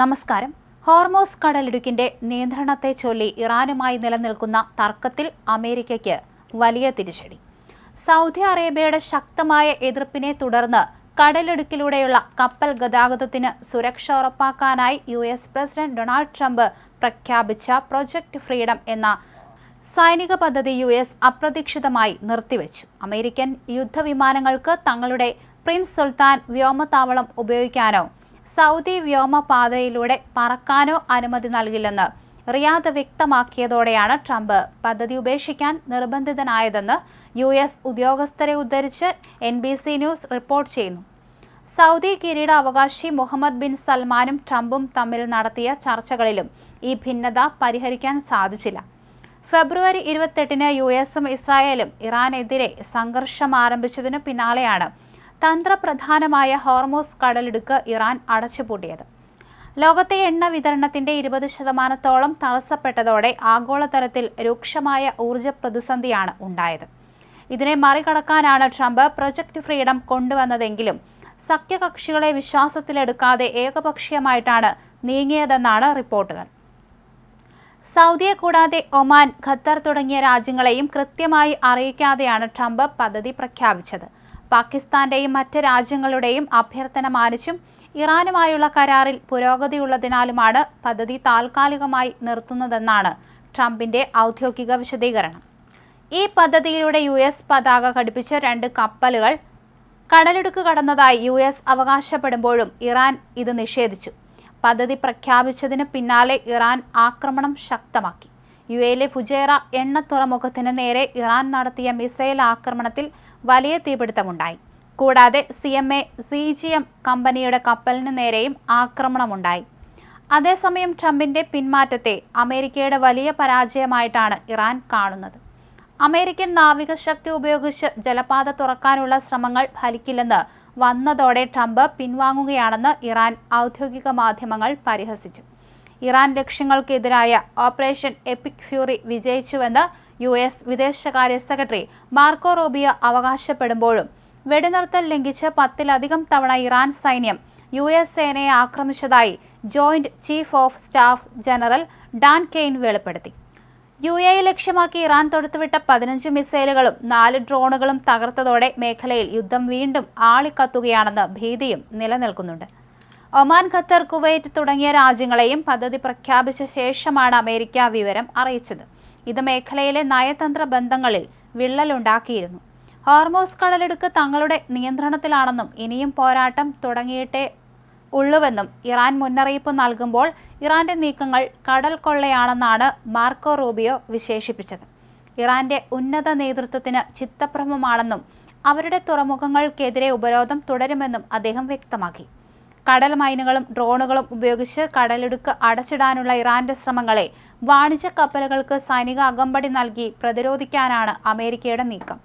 നമസ്കാരം. ഹോർമോസ് കടലിടുക്കിന്റെ നിയന്ത്രണത്തെ ചൊല്ലി ഇറാനുമായി നിലനിൽക്കുന്ന തർക്കത്തിൽ അമേരിക്കയ്ക്ക് വലിയ തിരിച്ചടി. സൗദി അറേബ്യയുടെ ശക്തമായ എതിർപ്പിനെ തുടർന്ന് കടലിടുക്കിലൂടെയുള്ള കപ്പൽ ഗതാഗതത്തിന് സുരക്ഷ ഉറപ്പാക്കാനായി US പ്രസിഡന്റ് ഡൊണാൾഡ് ട്രംപ് പ്രഖ്യാപിച്ച പ്രൊജക്ട് ഫ്രീഡം എന്ന സൈനിക പദ്ധതി US അപ്രതീക്ഷിതമായി നിർത്തിവെച്ചു. അമേരിക്കൻ യുദ്ധവിമാനങ്ങൾക്ക് തങ്ങളുടെ പ്രിൻസ് സുൽത്താൻ വ്യോമതാവളം ഉപയോഗിക്കാനോ സൗദി വ്യോമപാതയിലൂടെ പറക്കാനോ അനുമതി നൽകില്ലെന്ന് റിയാദ് വ്യക്തമാക്കിയതോടെയാണ് ട്രംപ് പദ്ധതി ഉപേക്ഷിക്കാൻ നിർബന്ധിതനായതെന്ന് US ഉദ്യോഗസ്ഥരെ ഉദ്ധരിച്ച് NBC ന്യൂസ് റിപ്പോർട്ട് ചെയ്യുന്നു. സൗദി കിരീടാവകാശി മുഹമ്മദ് ബിൻ സൽമാനും ട്രംപും തമ്മിൽ നടത്തിയ ചർച്ചകളിലും ഈ ഭിന്നത പരിഹരിക്കാൻ സാധിച്ചില്ല. ഫെബ്രുവരി 28-ന് USഉം ഇസ്രായേലും ഇറാനെതിരെ സംഘർഷം ആരംഭിച്ചതിനു പിന്നാലെയാണ് തന്ത്രപ്രധാനമായ ഹോർമോസ് കടലിടുക്ക് ഇറാൻ അടച്ചുപൂട്ടിയത്. ലോകത്തെ എണ്ണ വിതരണത്തിന്റെ 20% തടസ്സപ്പെട്ടതോടെ ആഗോളതലത്തിൽ രൂക്ഷമായ ഊർജ്ജ പ്രതിസന്ധിയാണ് ഉണ്ടായത്. ഇതിനെ മറികടക്കാനാണ് ട്രംപ് പ്രൊജക്ട് ഫ്രീഡം കൊണ്ടുവന്നതെങ്കിലും സഖ്യകക്ഷികളെ വിശ്വാസത്തിലെടുക്കാതെ ഏകപക്ഷീയമായിട്ടാണ് നീങ്ങിയതെന്നാണ് റിപ്പോർട്ടുകൾ. സൗദിയെ കൂടാതെ ഒമാൻ, ഖത്തർ തുടങ്ങിയ രാജ്യങ്ങളെയും കൃത്യമായി അറിയിക്കാതെയാണ് ട്രംപ് പദ്ധതി പ്രഖ്യാപിച്ചത്. പാകിസ്ഥാന്റെയും മറ്റ് രാജ്യങ്ങളുടെയും അഭ്യർത്ഥന മാനിച്ചും ഇറാനുമായുള്ള കരാറിൽ പുരോഗതിയുള്ളതിനാലുമാണ് പദ്ധതി താൽക്കാലികമായി നിർത്തുന്നതെന്നാണ് ട്രംപിന്റെ ഔദ്യോഗിക വിശദീകരണം. ഈ പദ്ധതിയിലൂടെ US പതാക ഘടിപ്പിച്ച 2 കപ്പലുകൾ കടലിടുക്ക് കടന്നതായി US അവകാശപ്പെടുമ്പോഴും ഇറാൻ ഇത് നിഷേധിച്ചു. പദ്ധതി പ്രഖ്യാപിച്ചതിന് പിന്നാലെ ഇറാൻ ആക്രമണം ശക്തമാക്കി. UAയിലെ ഫുജൈറ എണ്ണ തുറമുഖത്തിന് നേരെ ഇറാൻ നടത്തിയ മിസൈൽ ആക്രമണത്തിൽ വലിയ തീപിടുത്തമുണ്ടായി. കൂടാതെ CMA CGM കമ്പനിയുടെ കപ്പലിന് നേരെയും ആക്രമണമുണ്ടായി. അതേസമയം ട്രംപിന്റെ പിന്മാറ്റത്തെ അമേരിക്കയുടെ വലിയ പരാജയമായിട്ടാണ് ഇറാൻ കാണുന്നത്. അമേരിക്കൻ നാവികശക്തി ഉപയോഗിച്ച് ജലപാത തുറക്കാനുള്ള ശ്രമങ്ങൾ ഫലിക്കില്ലെന്ന് വന്നതോടെ ട്രംപ് പിൻവാങ്ങുകയാണെന്ന് ഇറാൻ ഔദ്യോഗിക മാധ്യമങ്ങൾ പരിഹസിച്ചു. ഇറാൻ ലക്ഷ്യങ്ങൾക്കെതിരായ ഓപ്പറേഷൻ എപ്പിക് ഫ്യൂറി വിജയിച്ചുവെന്ന് US വിദേശകാര്യ സെക്രട്ടറി മാർക്കോ റൂബിയോ അവകാശപ്പെടുമ്പോഴും വെടിനിർത്തൽ ലംഘിച്ച് 10-ലധികം തവണ ഇറാൻ സൈന്യം US സേനയെ ആക്രമിച്ചതായി joint chief of staff general Dan Caine വെളിപ്പെടുത്തി. UAE ലക്ഷ്യമാക്കി ഇറാൻ തൊടുത്തുവിട്ട 15 മിസൈലുകളും 4 ഡ്രോണുകളും തകർത്തതോടെ മേഖലയിൽ യുദ്ധം വീണ്ടും ആളിക്കത്തുകയാണെന്ന് ഭീതിയും നിലനിൽക്കുന്നുണ്ട്. ഒമാൻ, ഖത്തർ, കുവൈറ്റ് തുടങ്ങിയ രാജ്യങ്ങളെയും പദ്ധതി പ്രഖ്യാപിച്ച ശേഷമാണ് അമേരിക്ക വിവരം അറിയിച്ചത്. ഇത് മേഖലയിലെ നയതന്ത്ര ബന്ധങ്ങളിൽ വിള്ളലുണ്ടാക്കിയിരുന്നു. ഹോർമോസ് കടലിടുക്ക് തങ്ങളുടെ നിയന്ത്രണത്തിലാണെന്നും ഇനിയും പോരാട്ടം തുടങ്ങിയിട്ടേ ഉള്ളുവെന്നും ഇറാൻ മുന്നറിയിപ്പ് നൽകുമ്പോൾ ഇറാന്റെ നീക്കങ്ങൾ കടൽ കൊള്ളയാണെന്നാണ് മാർക്കോ റൂബിയോ വിശേഷിപ്പിച്ചത്. ഇറാന്റെ ഉന്നത നേതൃത്വത്തിന് ചിത്തഭ്രമമാണെന്നും അവരുടെ തുറമുഖങ്ങൾക്കെതിരെ ഉപരോധം തുടരുമെന്നും അദ്ദേഹം വ്യക്തമാക്കി. കടൽ മൈനുകളും ഡ്രോണുകളും ഉപയോഗിച്ച് കടലിടുക്ക് അടച്ചിടാനുള്ള ഇറാന്റെ ശ്രമങ്ങളെ വാണിജ്യ കപ്പലുകൾക്ക് സൈനിക അകമ്പടി നൽകി പ്രതിരോധിക്കാനാണ് അമേരിക്കയുടെ നീക്കം.